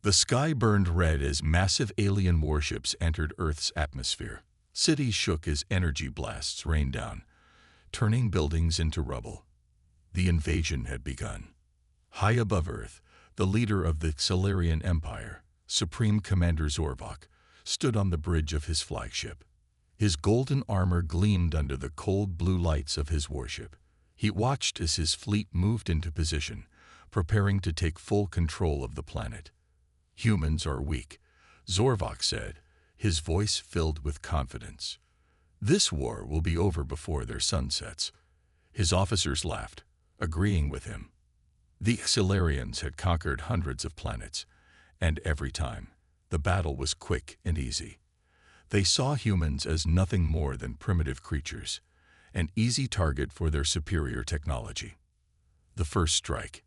The sky burned red as massive alien warships entered Earth's atmosphere. Cities shook as energy blasts rained down, turning buildings into rubble. The invasion had begun. High above Earth, the leader of the Xelarian Empire, Supreme Commander Zorvok, stood on the bridge of his flagship. His golden armor gleamed under the cold blue lights of his warship. He watched as his fleet moved into position, preparing to take full control of the planet. "Humans are weak," Zorvok said, his voice filled with confidence. "This war will be over before their sun sets." His officers laughed, agreeing with him. The Xelarians had conquered hundreds of planets, and every time, the battle was quick and easy. They saw humans as nothing more than primitive creatures, an easy target for their superior technology. The first strike.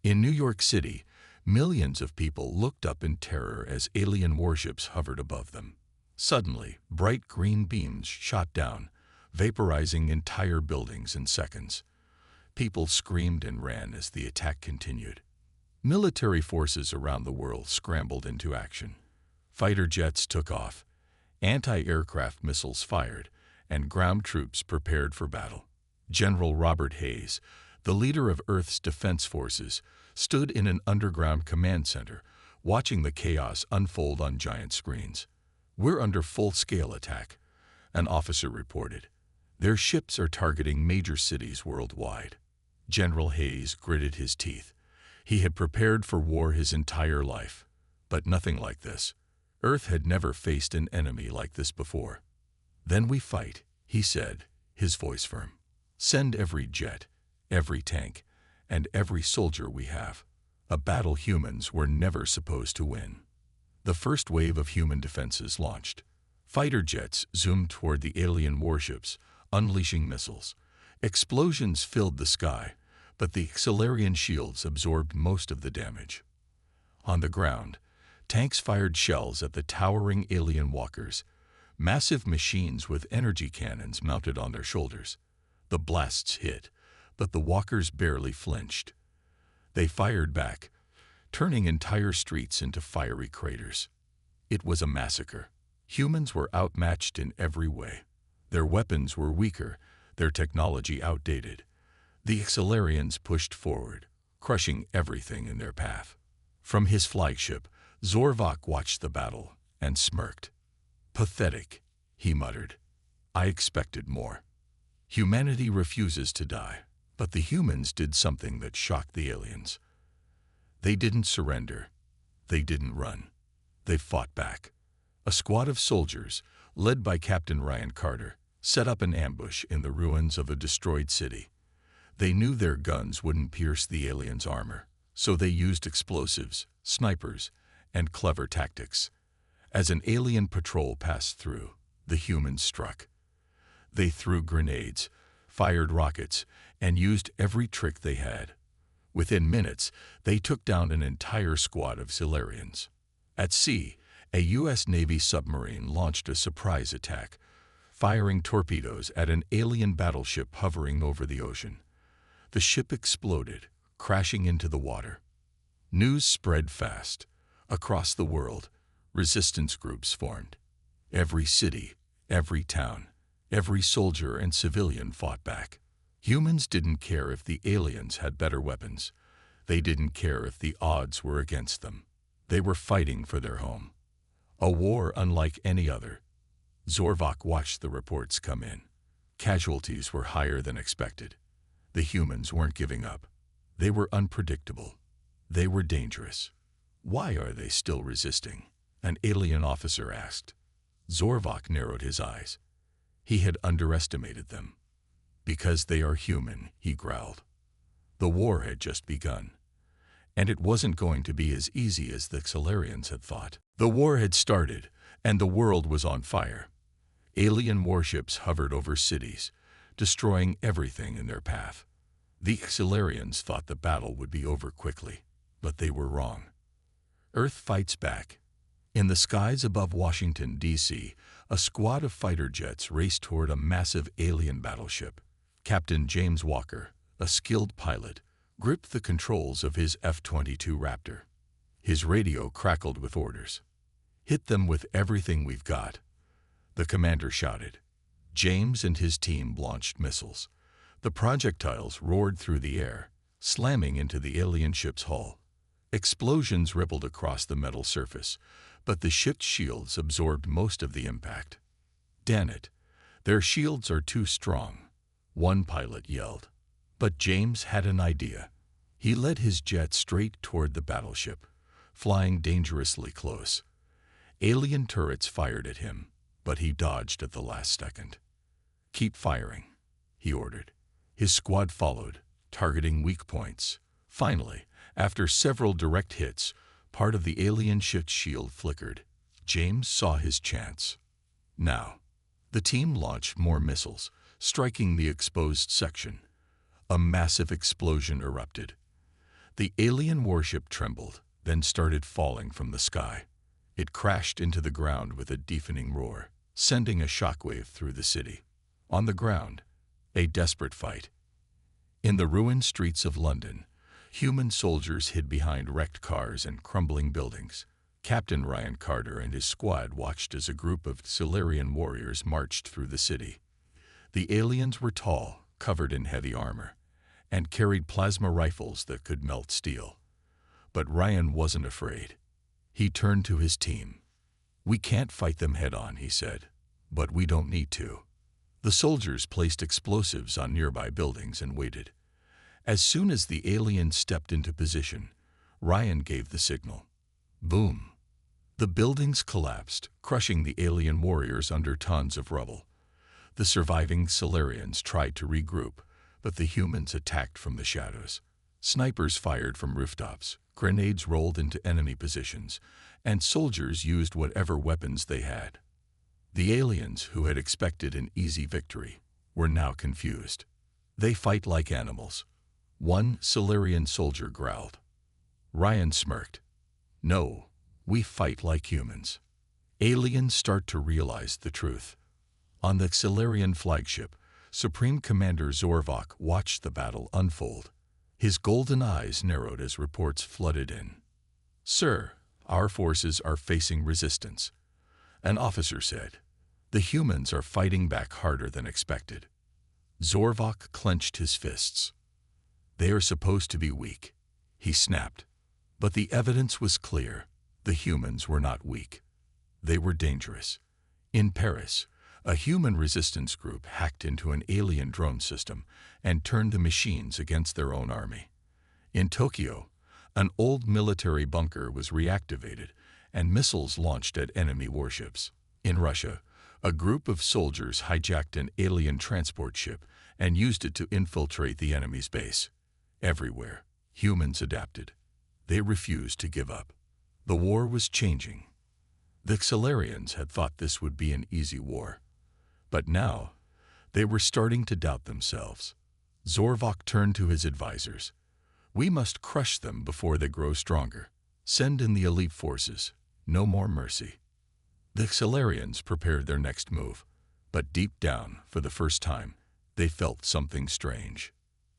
In New York City, millions of people looked up in terror as alien warships hovered above them. Suddenly, bright green beams shot down, vaporizing entire buildings in seconds. People screamed and ran as the attack continued. Military forces around the world scrambled into action. Fighter jets took off, anti-aircraft missiles fired, and ground troops prepared for battle. General Robert Hayes, the leader of Earth's defense forces, stood in an underground command center, watching the chaos unfold on giant screens. "We're under full-scale attack," an officer reported. "Their ships are targeting major cities worldwide." General Hayes gritted his teeth. He had prepared for war his entire life, but nothing like this. Earth had never faced an enemy like this before. "Then we fight," he said, his voice firm. "Send every jet, every tank, and every soldier we have. A battle humans were never supposed to win." The first wave of human defenses launched. Fighter jets zoomed toward the alien warships, unleashing missiles. Explosions filled the sky, but the Xelarian shields absorbed most of the damage. On the ground, tanks fired shells at the towering alien walkers, massive machines with energy cannons mounted on their shoulders. The blasts hit, but the walkers barely flinched. They fired back, turning entire streets into fiery craters. It was a massacre. Humans were outmatched in every way. Their weapons were weaker, their technology outdated. The Xelarians pushed forward, crushing everything in their path. From his flagship, Zorvok watched the battle and smirked. "Pathetic," he muttered. "I expected more. Humanity refuses to die." But the humans did something that shocked the aliens. They didn't surrender. They didn't run. They fought back. A squad of soldiers, led by Captain Ryan Carter, set up an ambush in the ruins of a destroyed city. They knew their guns wouldn't pierce the aliens' armor, so they used explosives, snipers, and clever tactics. As an alien patrol passed through, the humans struck. They threw grenades, fired rockets, and used every trick they had. Within minutes, they took down an entire squad of Xelarians. At sea, a U.S. Navy submarine launched a surprise attack, firing torpedoes at an alien battleship hovering over the ocean. The ship exploded, crashing into the water. News spread fast. Across the world, resistance groups formed. Every city, every town, every soldier and civilian fought back. Humans didn't care if the aliens had better weapons. They didn't care if the odds were against them. They were fighting for their home. A war unlike any other. Zorvok watched the reports come in. Casualties were higher than expected. The humans weren't giving up. They were unpredictable. They were dangerous. "Why are they still resisting?" an alien officer asked. Zorvok narrowed his eyes. He had underestimated them. "Because they are human," he growled. The war had just begun, and it wasn't going to be as easy as the Xelarians had thought. The war had started, and the world was on fire. Alien warships hovered over cities, destroying everything in their path. The Xelarians thought the battle would be over quickly, but they were wrong. Earth fights back. In the skies above Washington, D.C., a squad of fighter jets raced toward a massive alien battleship. Captain James Walker, a skilled pilot, gripped the controls of his F-22 Raptor. His radio crackled with orders. "Hit them with everything we've got," the commander shouted. James and his team launched missiles. The projectiles roared through the air, slamming into the alien ship's hull. Explosions rippled across the metal surface, but the ship's shields absorbed most of the impact. "Damn it, their shields are too strong," one pilot yelled. But James had an idea. He led his jet straight toward the battleship, flying dangerously close. Alien turrets fired at him, but he dodged at the last second. "Keep firing," he ordered. His squad followed, targeting weak points. Finally, after several direct hits, part of the alien ship's shield flickered. James saw his chance. Now, the team launched more missiles, striking the exposed section. A massive explosion erupted. The alien warship trembled, then started falling from the sky. It crashed into the ground with a deafening roar, sending a shockwave through the city. On the ground, a desperate fight. In the ruined streets of London, human soldiers hid behind wrecked cars and crumbling buildings. Captain Ryan Carter and his squad watched as a group of Silurian warriors marched through the city. The aliens were tall, covered in heavy armor, and carried plasma rifles that could melt steel. But Ryan wasn't afraid. He turned to his team. "We can't fight them head-on," he said, "but we don't need to." The soldiers placed explosives on nearby buildings and waited. As soon as the aliens stepped into position, Ryan gave the signal. Boom! The buildings collapsed, crushing the alien warriors under tons of rubble. The surviving Silurians tried to regroup, but the humans attacked from the shadows. Snipers fired from rooftops, grenades rolled into enemy positions, and soldiers used whatever weapons they had. The aliens, who had expected an easy victory, were now confused. "They fight like animals," one Silurian soldier growled. Ryan smirked. "No, we fight like humans." Aliens start to realize the truth. On the Silurian flagship, Supreme Commander Zorvok watched the battle unfold. His golden eyes narrowed as reports flooded in. "Sir, our forces are facing resistance," an officer said. "The humans are fighting back harder than expected." Zorvok clenched his fists. "They are supposed to be weak," he snapped. But the evidence was clear. The humans were not weak. They were dangerous. In Paris, a human resistance group hacked into an alien drone system and turned the machines against their own army. In Tokyo, an old military bunker was reactivated and missiles launched at enemy warships. In Russia, a group of soldiers hijacked an alien transport ship and used it to infiltrate the enemy's base. Everywhere, humans adapted. They refused to give up. The war was changing. The Silurians had thought this would be an easy war. But now, they were starting to doubt themselves. Zorvok turned to his advisors. "We must crush them before they grow stronger. Send in the elite forces. No more mercy." The Silurians prepared their next move, but deep down, for the first time, they felt something strange.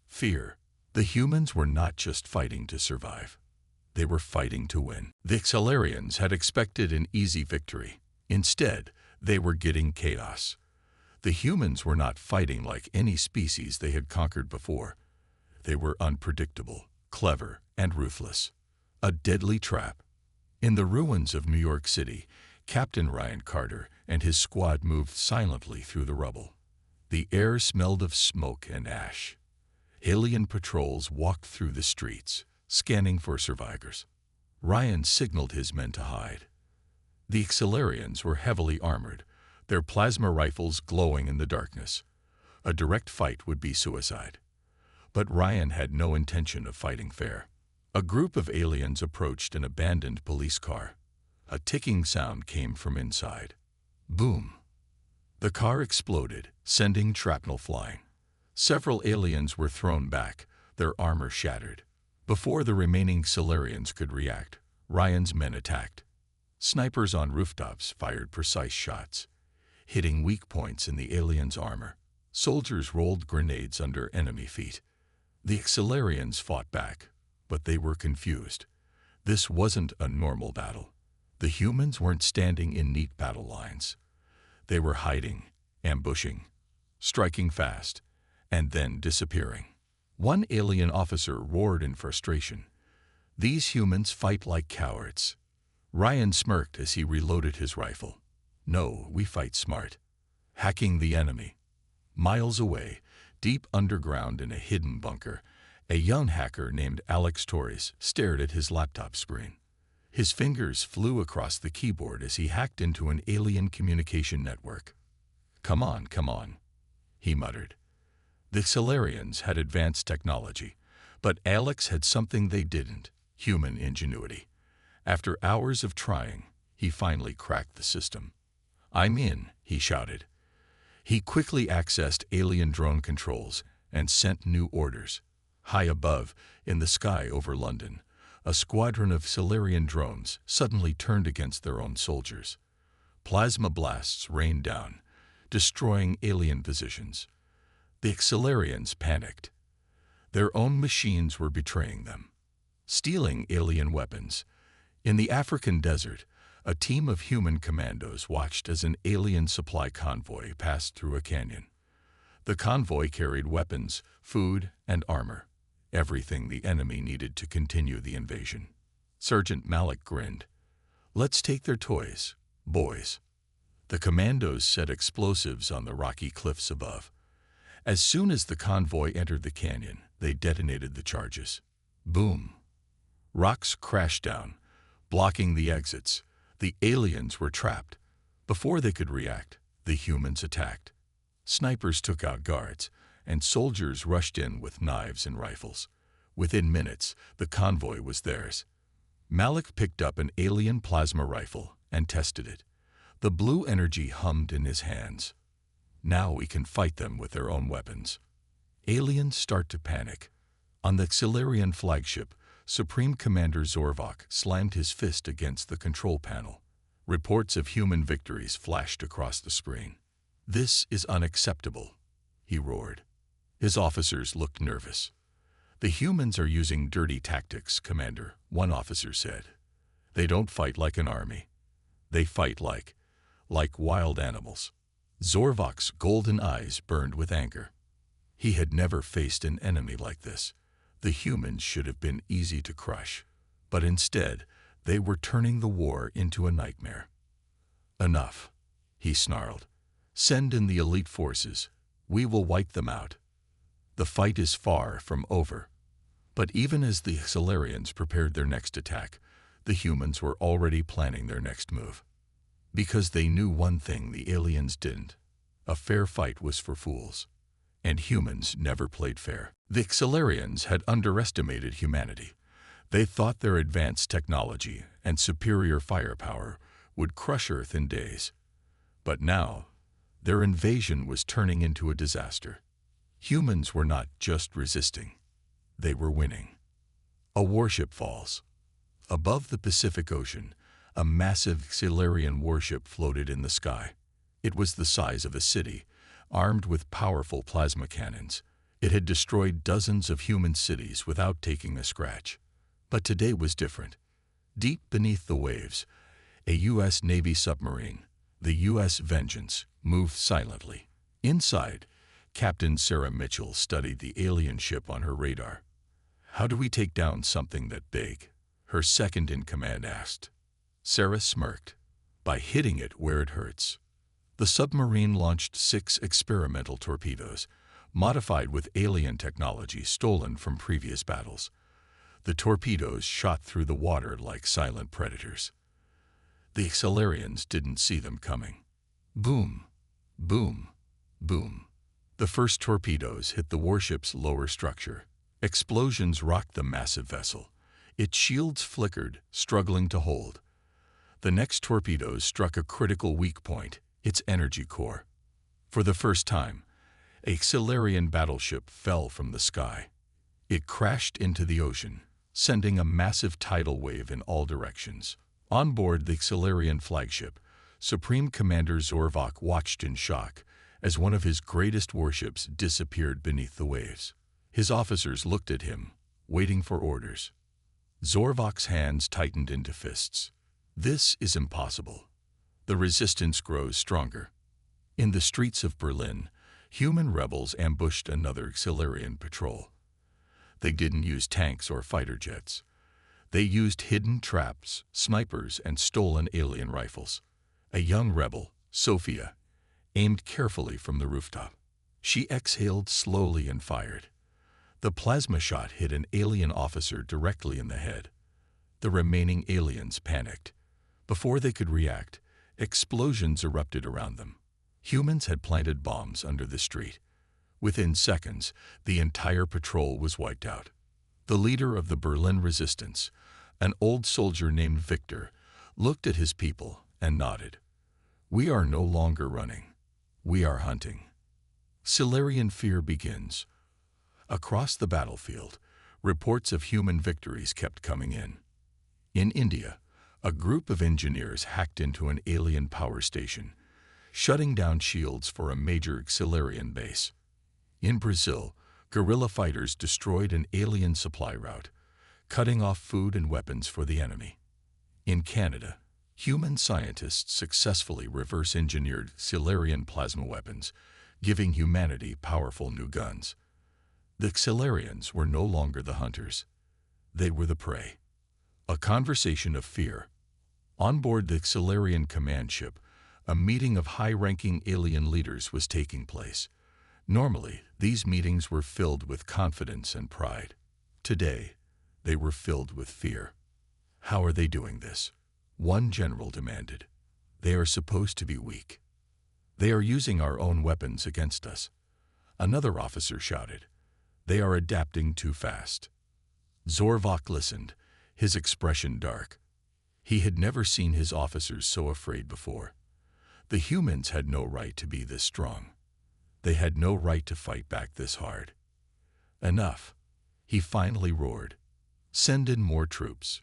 Fear. The humans were not just fighting to survive. They were fighting to win. The Silurians had expected an easy victory. Instead, they were getting chaos. The humans were not fighting like any species they had conquered before. They were unpredictable, clever, and ruthless. A deadly trap. In the ruins of New York City, Captain Ryan Carter and his squad moved silently through the rubble. The air smelled of smoke and ash. Alien patrols walked through the streets, scanning for survivors. Ryan signaled his men to hide. The Silurians were heavily armored, their plasma rifles glowing in the darkness. A direct fight would be suicide. But Ryan had no intention of fighting fair. A group of aliens approached an abandoned police car. A ticking sound came from inside. Boom! The car exploded, sending shrapnel flying. Several aliens were thrown back, their armor shattered. Before the remaining Silurians could react, Ryan's men attacked. Snipers on rooftops fired precise shots, hitting weak points in the aliens' armor. Soldiers rolled grenades under enemy feet. The Silurians fought back, but they were confused. This wasn't a normal battle. The humans weren't standing in neat battle lines. They were hiding, ambushing, striking fast, and then disappearing. One alien officer roared in frustration. "These humans fight like cowards." Ryan smirked as he reloaded his rifle. "No, we fight smart. Hacking the enemy." Miles away, deep underground in a hidden bunker, a young hacker named Alex Torres stared at his laptop screen. His fingers flew across the keyboard as he hacked into an alien communication network. Come on," he muttered. The Solarians had advanced technology, but Alex had something they didn't: human ingenuity. After hours of trying, he finally cracked the system. "I'm in," he shouted. He quickly accessed alien drone controls and sent new orders. High above, in the sky over London, a squadron of Solarian drones suddenly turned against their own soldiers. Plasma blasts rained down, destroying alien positions. The Solarians panicked. Their own machines were betraying them, stealing alien weapons. In the African desert, a team of human commandos watched as an alien supply convoy passed through a canyon. The convoy carried weapons, food, and armor, everything the enemy needed to continue the invasion. Sergeant Malik grinned. "Let's take their toys, boys." The commandos set explosives on the rocky cliffs above. As soon as the convoy entered the canyon, they detonated the charges. Boom! Rocks crashed down, blocking the exits. The aliens were trapped. Before they could react, the humans attacked. Snipers took out guards, and soldiers rushed in with knives and rifles. Within minutes, the convoy was theirs. Malik picked up an alien plasma rifle and tested it. The blue energy hummed in his hands. Now we can fight them with their own weapons. Aliens start to panic. On the Solarian flagship, Supreme Commander Zorvok slammed his fist against the control panel. Reports of human victories flashed across the screen. "This is unacceptable," he roared. His officers looked nervous. "The humans are using dirty tactics, Commander," one officer said. "They don't fight like an army. They fight like wild animals." Zorvok's golden eyes burned with anger. He had never faced an enemy like this. The humans should have been easy to crush, but instead, they were turning the war into a nightmare. "Enough," he snarled. "Send in the elite forces. We will wipe them out." The fight is far from over. But even as the Solarians prepared their next attack, the humans were already planning their next move. Because they knew one thing the aliens didn't: a fair fight was for fools. And humans never played fair. The Solarians had underestimated humanity. They thought their advanced technology and superior firepower would crush Earth in days. But now, their invasion was turning into a disaster. Humans were not just resisting. They were winning. A warship falls. Above the Pacific Ocean, a massive Solarian warship floated in the sky. It was the size of a city, armed with powerful plasma cannons. It had destroyed dozens of human cities without taking a scratch. But today was different. Deep beneath the waves, a U.S. Navy submarine, the U.S. Vengeance, moved silently. Inside, Captain Sarah Mitchell studied the alien ship on her radar. "How do we take down something that big?" her second-in-command asked. Sarah smirked. "By hitting it where it hurts." The submarine launched 6 experimental torpedoes, modified with alien technology stolen from previous battles. The torpedoes shot through the water like silent predators. The Solarians didn't see them coming. Boom, boom, boom. The first torpedoes hit the warship's lower structure. Explosions rocked the massive vessel. Its shields flickered, struggling to hold. The next torpedoes struck a critical weak point: its energy core. For the first time, a Solarian battleship fell from the sky. It crashed into the ocean, sending a massive tidal wave in all directions. On board the Solarian flagship, Supreme Commander Zorvok watched in shock as one of his greatest warships disappeared beneath the waves. His officers looked at him, waiting for orders. Zorvok's hands tightened into fists. This is impossible. The resistance grows stronger. In the streets of Berlin, human rebels ambushed another Xilarian patrol. They didn't use tanks or fighter jets. They used hidden traps, snipers, and stolen alien rifles. A young rebel, Sophia, aimed carefully from the rooftop. She exhaled slowly and fired. The plasma shot hit an alien officer directly in the head. The remaining aliens panicked. Before they could react, explosions erupted around them. Humans had planted bombs under the street. Within seconds, the entire patrol was wiped out. The leader of the Berlin resistance, an old soldier named Victor, looked at his people and nodded. "We are no longer running. We are hunting." Xilarian fear begins. Across the battlefield, reports of human victories kept coming in. In India, a group of engineers hacked into an alien power station, shutting down shields for a major Xilarian base. In Brazil, guerrilla fighters destroyed an alien supply route, cutting off food and weapons for the enemy. In Canada, human scientists successfully reverse-engineered Xilarian plasma weapons, giving humanity powerful new guns. The Xilarians were no longer the hunters. They were the prey. A conversation of fear. On board the Xilarian command ship, a meeting of high-ranking alien leaders was taking place. Normally, these meetings were filled with confidence and pride. Today, they were filled with fear. "How are they doing this?" one general demanded. "They are supposed to be weak. They are using our own weapons against us." Another officer shouted. "They are adapting too fast." Zorvok listened, his expression dark. He had never seen his officers so afraid before. The humans had no right to be this strong. They had no right to fight back this hard. "Enough," he finally roared. "Send in more troops,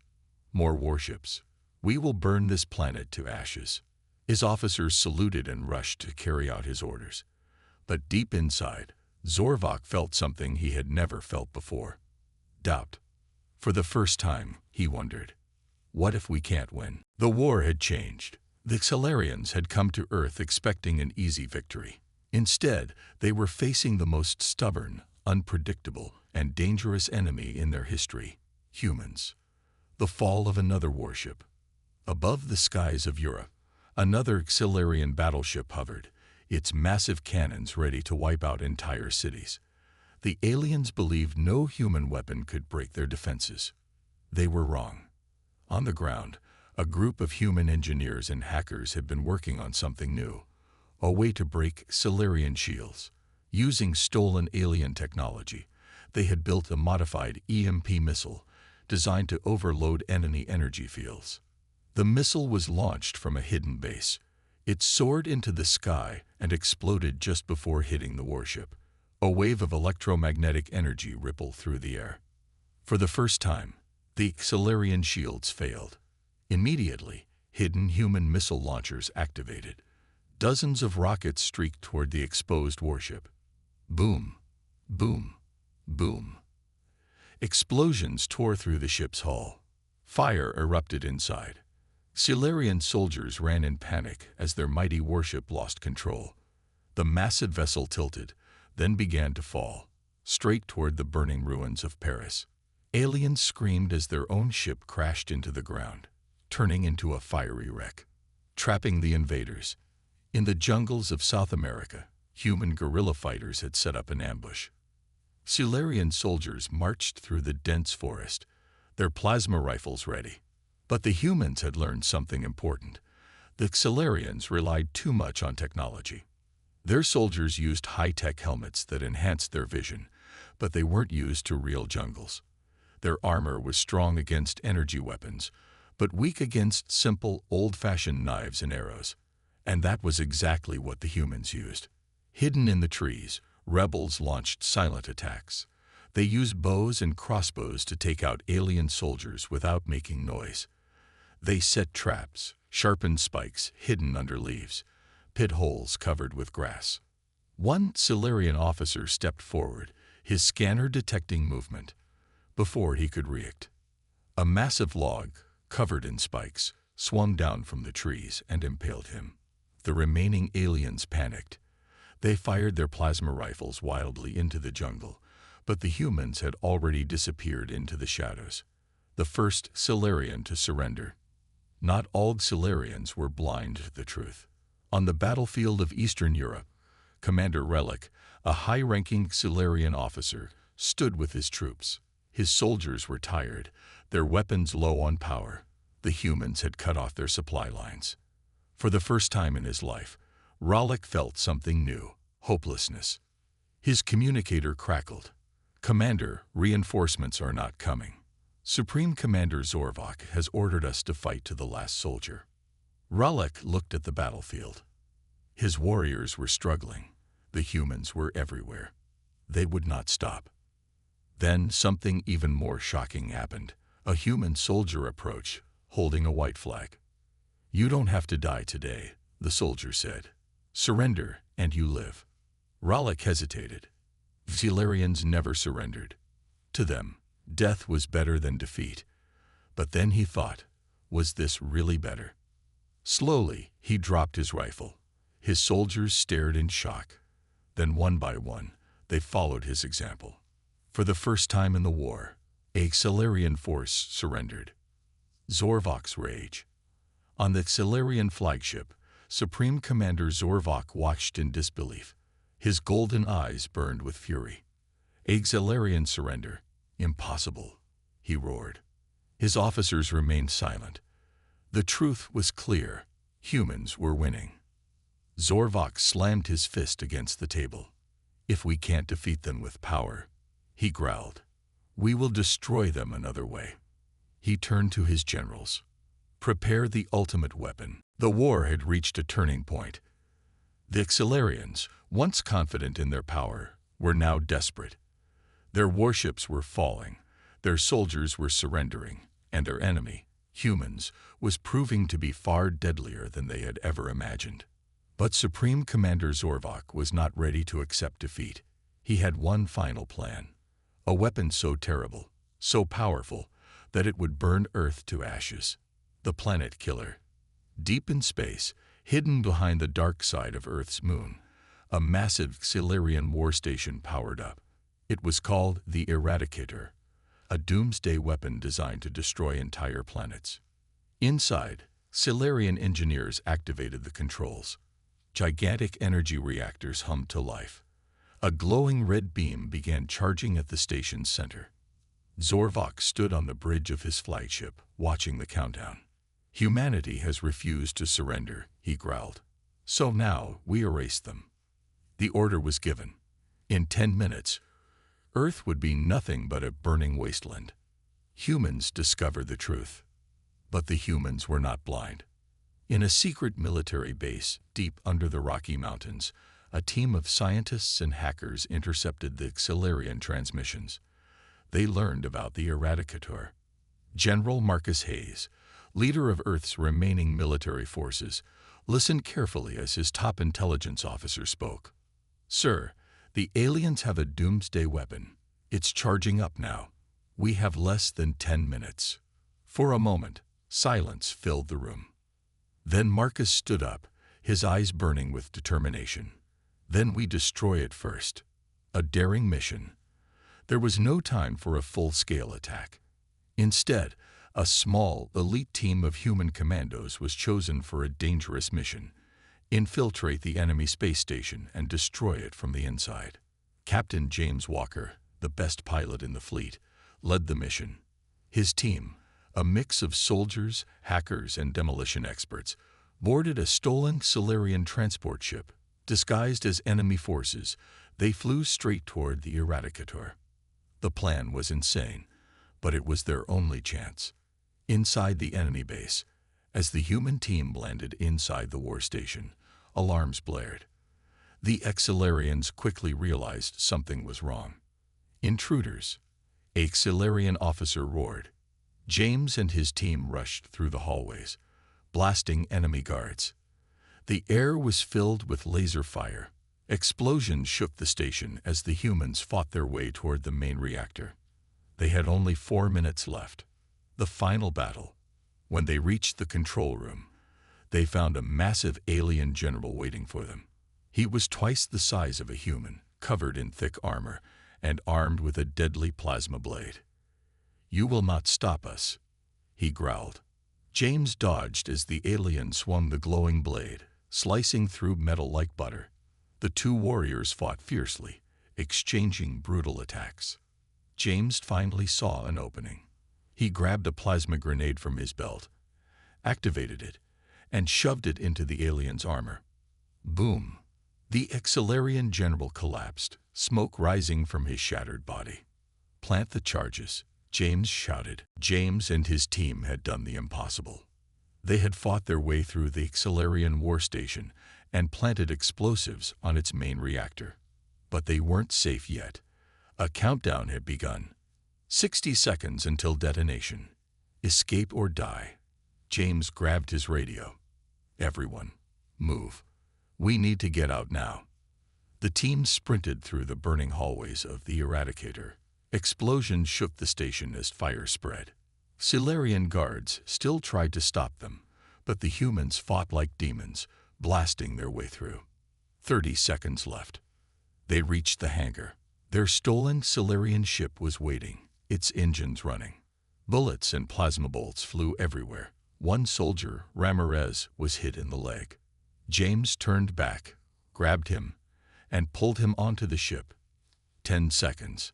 more warships. We will burn this planet to ashes." His officers saluted and rushed to carry out his orders. But deep inside, Zorvok felt something he had never felt before. Doubt. For the first time, he wondered, what if we can't win? The war had changed. The Xilarians had come to Earth expecting an easy victory. Instead, they were facing the most stubborn, unpredictable, and dangerous enemy in their history: humans. The fall of another warship. Above the skies of Europe, another Xilarian battleship hovered, its massive cannons ready to wipe out entire cities. The aliens believed no human weapon could break their defenses. They were wrong. On the ground, a group of human engineers and hackers had been working on something new, a way to break Xilarian shields. Using stolen alien technology, they had built a modified EMP missile designed to overload enemy energy fields. The missile was launched from a hidden base. It soared into the sky and exploded just before hitting the warship. A wave of electromagnetic energy rippled through the air. For the first time, the Xilarian shields failed. Immediately, hidden human missile launchers activated. Dozens of rockets streaked toward the exposed warship. Boom, boom, boom. Explosions tore through the ship's hull. Fire erupted inside. Xilarian soldiers ran in panic as their mighty warship lost control. The massive vessel tilted, then began to fall, straight toward the burning ruins of Paris. Aliens screamed as their own ship crashed into the ground, turning into a fiery wreck. Trapping the invaders. In the jungles of South America, human guerrilla fighters had set up an ambush. Xilarian soldiers marched through the dense forest, their plasma rifles ready. But the humans had learned something important. The Xilarians relied too much on technology. Their soldiers used high-tech helmets that enhanced their vision, but they weren't used to real jungles. Their armor was strong against energy weapons, but weak against simple, old-fashioned knives and arrows. And that was exactly what the humans used. Hidden in the trees, rebels launched silent attacks. They used bows and crossbows to take out alien soldiers without making noise. They set traps, sharpened spikes hidden under leaves, pit holes covered with grass. One Xilarian officer stepped forward, his scanner detecting movement. Before he could react, A massive log, covered in spikes, swung down from the trees and impaled him. The remaining aliens panicked. They fired their plasma rifles wildly into the jungle, but the humans had already disappeared into the shadows. The first Solarian to surrender. Not all Solarians were blind to the truth. On the battlefield of Eastern Europe, Commander Relic, a high-ranking Solarian officer, stood with his troops. His soldiers were tired, their weapons low on power. The humans had cut off their supply lines. For the first time in his life, Relic felt something new, hopelessness. His communicator crackled. "Commander, reinforcements are not coming. Supreme Commander Zorvok has ordered us to fight to the last soldier." Relic looked at the battlefield. His warriors were struggling. The humans were everywhere. They would not stop. Then something even more shocking happened. A human soldier approached, holding a white flag. "You don't have to die today," the soldier said. "Surrender, and you live." Relic hesitated. Solarians never surrendered. To them, death was better than defeat. But then he thought, was this really better? Slowly, he dropped his rifle. His soldiers stared in shock. Then one by one, they followed his example. For the first time in the war, a Solarian force surrendered. Zorvok's rage. On the Solarian flagship, Supreme Commander Zorvok watched in disbelief. His golden eyes burned with fury. A Solarian surrender? Impossible, he roared. His officers remained silent. The truth was clear. Humans were winning. Zorvok slammed his fist against the table. "If we can't defeat them with power," he growled, "we will destroy them another way." He turned to his generals. "Prepare the ultimate weapon." The war had reached a turning point. The Solarians, once confident in their power, were now desperate. Their warships were falling, their soldiers were surrendering, and their enemy, humans, was proving to be far deadlier than they had ever imagined. But Supreme Commander Zorvok was not ready to accept defeat. He had one final plan. A weapon so terrible, so powerful, that it would burn Earth to ashes. The Planet Killer. Deep in space, hidden behind the dark side of Earth's moon, a massive Solarian war station powered up. It was called the Eradicator, a doomsday weapon designed to destroy entire planets. Inside, Solarian engineers activated the controls. Gigantic energy reactors hummed to life. A glowing red beam began charging at the station's center. Zorvok stood on the bridge of his flagship, watching the countdown. "Humanity has refused to surrender," he growled. "So now we erase them." The order was given. In 10 minutes, Earth would be nothing but a burning wasteland. Humans discovered the truth. But the humans were not blind. In a secret military base deep under the Rocky Mountains, a team of scientists and hackers intercepted the Solarian transmissions. They learned about the Eradicator. General Marcus Hayes, leader of Earth's remaining military forces, listened carefully as his top intelligence officer spoke. "Sir, the aliens have a doomsday weapon. It's charging up now. We have less than 10 minutes." For a moment, silence filled the room. Then Marcus stood up, his eyes burning with determination. "Then we destroy it first." A daring mission. There was no time for a full-scale attack. Instead, a small, elite team of human commandos was chosen for a dangerous mission: infiltrate the enemy space station and destroy it from the inside. Captain James Walker, the best pilot in the fleet, led the mission. His team, a mix of soldiers, hackers, and demolition experts, boarded a stolen Solarian transport ship. Disguised as enemy forces, they flew straight toward the Eradicator. The plan was insane, but it was their only chance. Inside the enemy base, as the human team landed inside the war station, alarms blared. The Solarians quickly realized something was wrong. "Intruders!" a Solarian officer roared. James and his team rushed through the hallways, blasting enemy guards. The air was filled with laser fire. Explosions shook the station as the humans fought their way toward the main reactor. They had only 4 minutes left. The final battle. When they reached the control room, they found a massive alien general waiting for them. He was twice the size of a human, covered in thick armor, and armed with a deadly plasma blade. "You will not stop us," he growled. James dodged as the alien swung the glowing blade, slicing through metal like butter. The two warriors fought fiercely, exchanging brutal attacks. James finally saw an opening. He grabbed a plasma grenade from his belt, activated it, and shoved it into the alien's armor. Boom! The Excelarian general collapsed, smoke rising from his shattered body. "Plant the charges," James shouted. James and his team had done the impossible. They had fought their way through the Excelarian war station and planted explosives on its main reactor. But they weren't safe yet. A countdown had begun. 60 seconds until detonation. Escape or die. James grabbed his radio. "Everyone, move. We need to get out now." The team sprinted through the burning hallways of the Eradicator. Explosions shook the station as fire spread. Silarian guards still tried to stop them, but the humans fought like demons, blasting their way through. 30 seconds left. They reached the hangar. Their stolen Silarian ship was waiting, its engines running. Bullets and plasma bolts flew everywhere. One soldier, Ramirez, was hit in the leg. James turned back, grabbed him, and pulled him onto the ship. 10 seconds.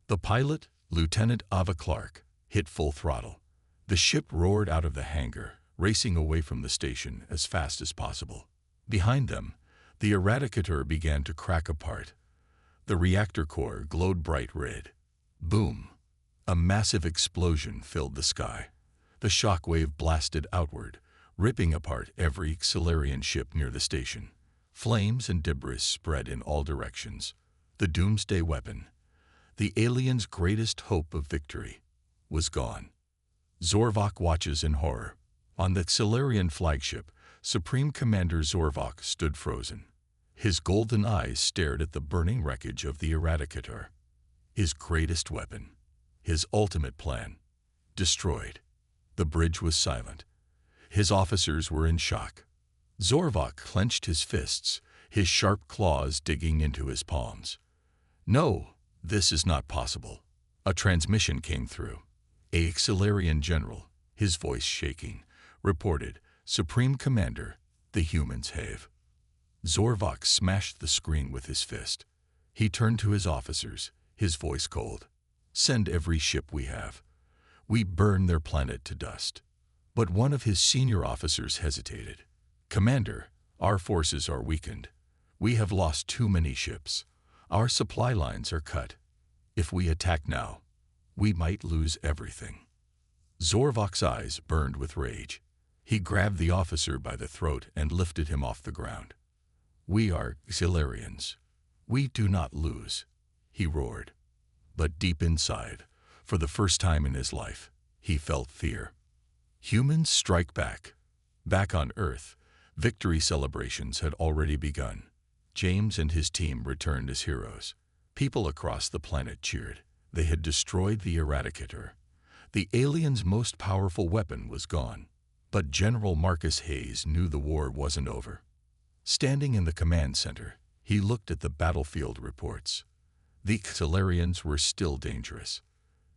The pilot, Lieutenant Ava Clark, hit full throttle. The ship roared out of the hangar, racing away from the station as fast as possible. Behind them, the Eradicator began to crack apart. The reactor core glowed bright red. Boom! A massive explosion filled the sky. The shockwave blasted outward, ripping apart every Excelarian ship near the station. Flames and debris spread in all directions. The doomsday weapon, the aliens' greatest hope of victory, was gone. Zorvok watches in horror. On the Excelarian flagship, Supreme Commander Zorvok stood frozen. His golden eyes stared at the burning wreckage of the Eradicator. His greatest weapon, his ultimate plan, destroyed. The bridge was silent. His officers were in shock. Zorvok clenched his fists, his sharp claws digging into his palms. "No, this is not possible." A transmission came through. A Excelarian general, his voice shaking, reported, "Supreme Commander, the humans have." Zorvok smashed the screen with his fist. He turned to his officers, his voice cold. "Send every ship we have. We burn their planet to dust." But one of his senior officers hesitated. "Commander, our forces are weakened. We have lost too many ships. Our supply lines are cut. If we attack now, we might lose everything." Zorvok's eyes burned with rage. He grabbed the officer by the throat and lifted him off the ground. "We are Excelarians. We do not lose," he roared. But deep inside, for the first time in his life, he felt fear. Humans strike back. Back on Earth, victory celebrations had already begun. James and his team returned as heroes. People across the planet cheered. They had destroyed the Eradicator. The aliens' most powerful weapon was gone. But General Marcus Hayes knew the war wasn't over. Standing in the command center, he looked at the battlefield reports. The Excelarians were still dangerous.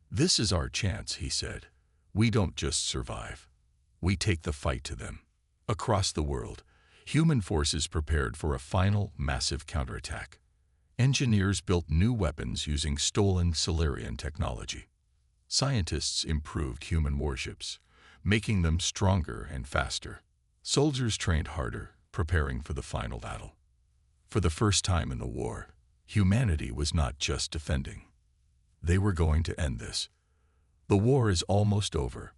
"This is our chance," he said. "We don't just survive. We take the fight to them." Across the world, human forces prepared for a final, massive counterattack. Engineers built new weapons using stolen Silarian technology. Scientists improved human warships, making them stronger and faster. Soldiers trained harder, preparing for the final battle. For the first time in the war, humanity was not just defending. They were going to end this. The war is almost over.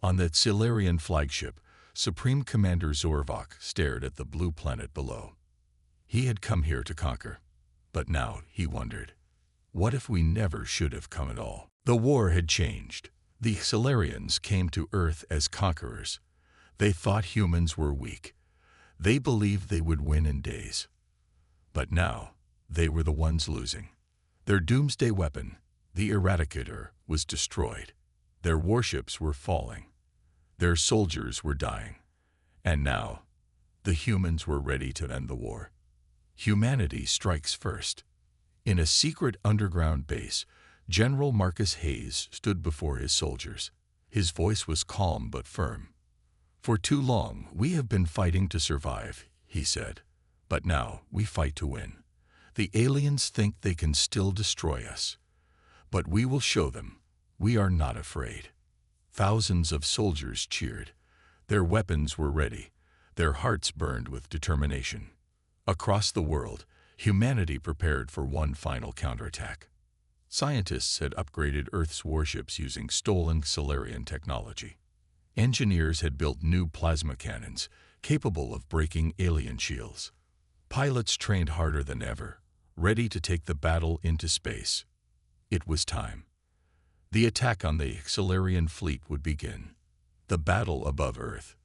On that Silarian flagship, Supreme Commander Zorvok stared at the blue planet below. He had come here to conquer. But now he wondered, what if we never should have come at all? The war had changed. The Excelarians came to Earth as conquerors. They thought humans were weak. They believed they would win in days. But now, they were the ones losing. Their doomsday weapon, the Eradicator, was destroyed. Their warships were falling. Their soldiers were dying. And now, the humans were ready to end the war. Humanity strikes first. In a secret underground base, General Marcus Hayes stood before his soldiers. His voice was calm but firm. "For too long, we have been fighting to survive," he said. "But now we fight to win. The aliens think they can still destroy us. But we will show them we are not afraid." Thousands of soldiers cheered. Their weapons were ready. Their hearts burned with determination. Across the world, humanity prepared for one final counterattack. Scientists had upgraded Earth's warships using stolen Solarian technology. Engineers had built new plasma cannons, capable of breaking alien shields. Pilots trained harder than ever, ready to take the battle into space. It was time. The attack on the Solarian fleet would begin. The battle above Earth.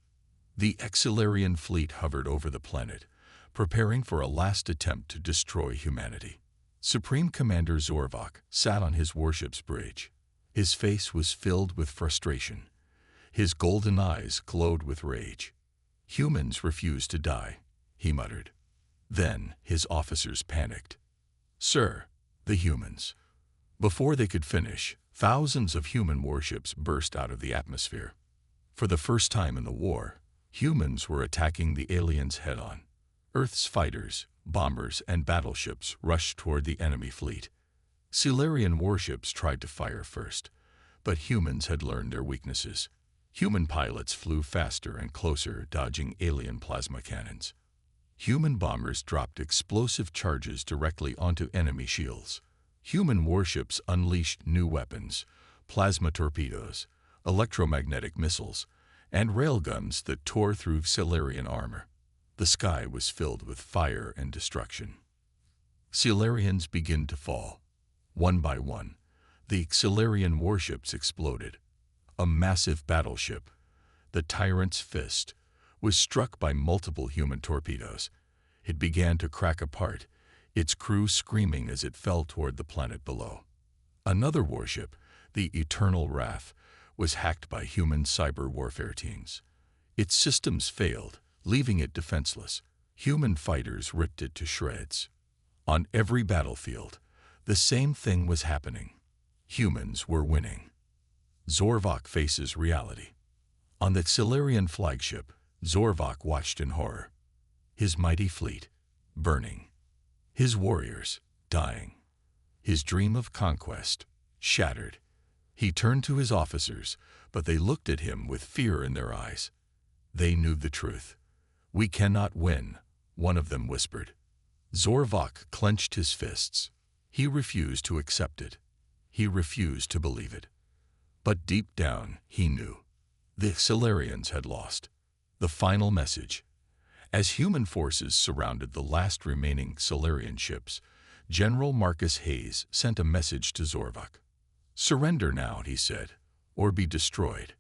The Solarian fleet hovered over the planet, preparing for a last attempt to destroy humanity. Supreme Commander Zorvok sat on his warship's bridge. His face was filled with frustration. His golden eyes glowed with rage. "Humans refuse to die," he muttered. Then his officers panicked. "Sir, the humans." Before they could finish, thousands of human warships burst out of the atmosphere. For the first time in the war, humans were attacking the aliens head-on. Earth's fighters, bombers, and battleships rushed toward the enemy fleet. Solarian warships tried to fire first, but humans had learned their weaknesses. Human pilots flew faster and closer, dodging alien plasma cannons. Human bombers dropped explosive charges directly onto enemy shields. Human warships unleashed new weapons, plasma torpedoes, electromagnetic missiles, and railguns that tore through Solarian armor. The sky was filled with fire and destruction. Solarians began to fall. One by one, the Solarian warships exploded. A massive battleship, the Tyrant's Fist, was struck by multiple human torpedoes. It began to crack apart, its crew screaming as it fell toward the planet below. Another warship, the Eternal Wrath, was hacked by human cyber warfare teams. Its systems failed, leaving it defenseless. Human fighters ripped it to shreds. On every battlefield, the same thing was happening. Humans were winning. Zorvok faces reality. On the Solarian flagship, Zorvok watched in horror. His mighty fleet, burning. His warriors, dying. His dream of conquest, shattered. He turned to his officers, but they looked at him with fear in their eyes. They knew the truth. "We cannot win," one of them whispered. Zorvok clenched his fists. He refused to accept it. He refused to believe it. But deep down, he knew. The Solarians had lost. The final message. As human forces surrounded the last remaining Solarian ships, General Marcus Hayes sent a message to Zorvok. "Surrender now," he said, "or be destroyed."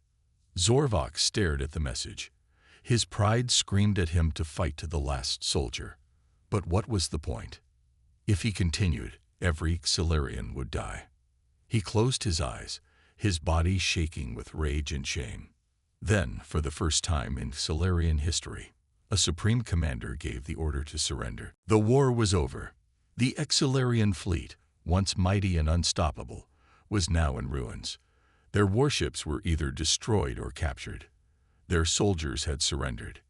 Zorvok stared at the message. His pride screamed at him to fight to the last soldier. But what was the point? If he continued, every Solarian would die. He closed his eyes, his body shaking with rage and shame. Then, for the first time in Solarian history, a supreme commander gave the order to surrender. The war was over. The Solarian fleet, once mighty and unstoppable, was now in ruins. Their warships were either destroyed or captured. Their soldiers had surrendered.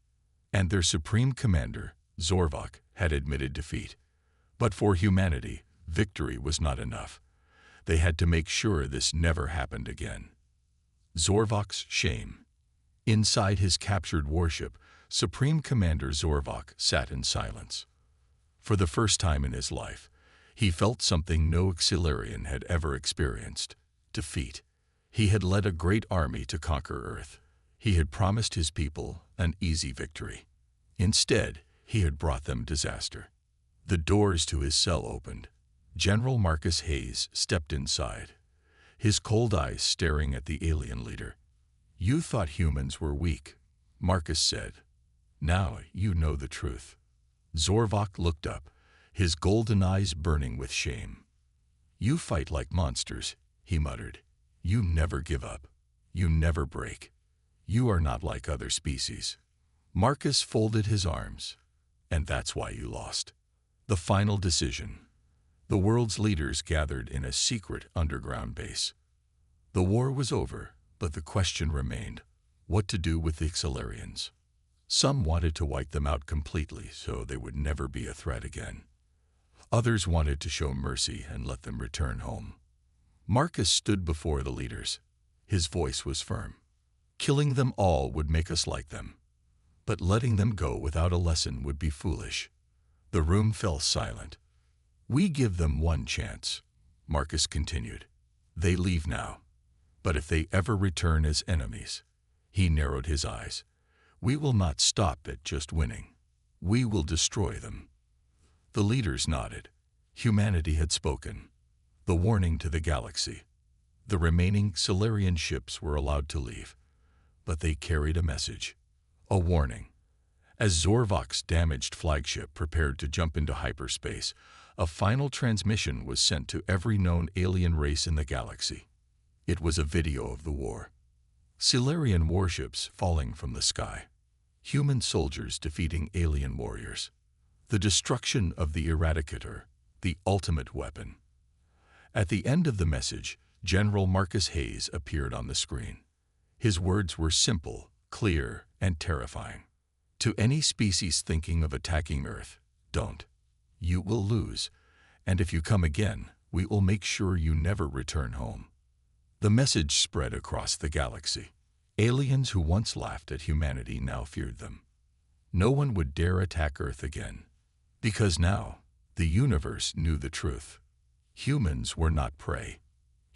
And their supreme commander, Zorvok, had admitted defeat. But for humanity, victory was not enough. They had to make sure this never happened again. Zorvok's shame. Inside his captured warship, Supreme Commander Zorvok sat in silence. For the first time in his life, he felt something no Solarian had ever experienced: defeat. He had led a great army to conquer Earth. He had promised his people an easy victory. Instead, he had brought them disaster. The doors to his cell opened. General Marcus Hayes stepped inside, his cold eyes staring at the alien leader. "You thought humans were weak," Marcus said. "Now you know the truth." Zorvok looked up, his golden eyes burning with shame. "You fight like monsters," he muttered. "You never give up." You never break. You are not like other species. Marcus folded his arms. And that's why you lost. The final decision. The world's leaders gathered in a secret underground base. The war was over, but the question remained, what to do with the Xilarians. Some wanted to wipe them out completely so they would never be a threat again. Others wanted to show mercy and let them return home. Marcus stood before the leaders. His voice was firm. Killing them all would make us like them. But letting them go without a lesson would be foolish. The room fell silent. We give them one chance, Marcus continued. They leave now. But if they ever return as enemies, he narrowed his eyes, we will not stop at just winning. We will destroy them. The leaders nodded. Humanity had spoken. The warning to the galaxy. The remaining Xilarian ships were allowed to leave, but they carried a message, a warning. As Zorvok's damaged flagship prepared to jump into hyperspace, a final transmission was sent to every known alien race in the galaxy. It was a video of the war. Xilarian warships falling from the sky. Human soldiers defeating alien warriors. The destruction of the Eradicator, the ultimate weapon. At the end of the message, General Marcus Hayes appeared on the screen. His words were simple, clear, and terrifying. To any species thinking of attacking Earth, don't. You will lose, and if you come again, we will make sure you never return home. The message spread across the galaxy. Aliens who once laughed at humanity now feared them. No one would dare attack Earth again, because now the universe knew the truth. Humans were not prey.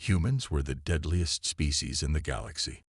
Humans were the deadliest species in the galaxy.